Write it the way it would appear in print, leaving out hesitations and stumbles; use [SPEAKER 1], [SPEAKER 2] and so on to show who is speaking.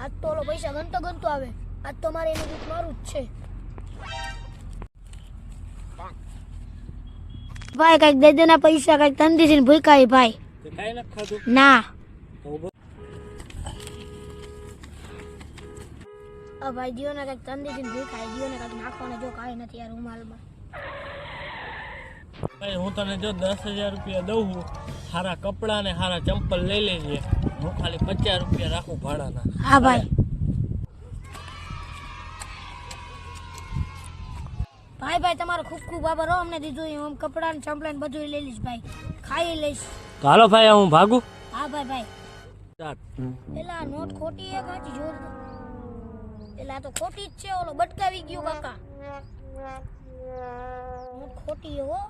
[SPEAKER 1] આજ તો ઓલો પૈસા ગણતો આવે. આજ તો મારે એનું દુઃખ મારું જ છે. ભાઈ કઈક દે દેના પૈસા, કઈક તંદીસી ને ભૂખાય ભાઈ.
[SPEAKER 2] કાઈ ન ખાધું
[SPEAKER 1] ના આ ભાઈ દિયો ને કઈક તંદીસી ને ભૂખાય. દિયો ને કઈક નાખવાને જો કાંઈ નથી યાર રૂમાલમાં.
[SPEAKER 2] ભાઈ હું તને જો 10,000 રૂપિયા દઉં છું, સારા કપડા ને સારા ચંપલ લઈ લેજે. હું ખાલી 50 રૂપિયા રાખું ભાડાના.
[SPEAKER 1] હા ભાઈ. ભાઈ તમારો ખૂબ ખૂબ આભાર હો, અમને દીધું. હું કપડા ને ચંપલા ને બધું લઈ લઈશ ભાઈ, ખાઈ લઈશ.
[SPEAKER 2] તો હાલો ભાઈ હું ભાગું.
[SPEAKER 1] હા ભાઈ.
[SPEAKER 2] ચાલ.
[SPEAKER 1] પેલા નોટ ખોટી હે કાચી જોર. પેલા તો ખોટી જ છે, ઓલો બટકાવી ગયો કાકા. નોટ ખોટી હે હો.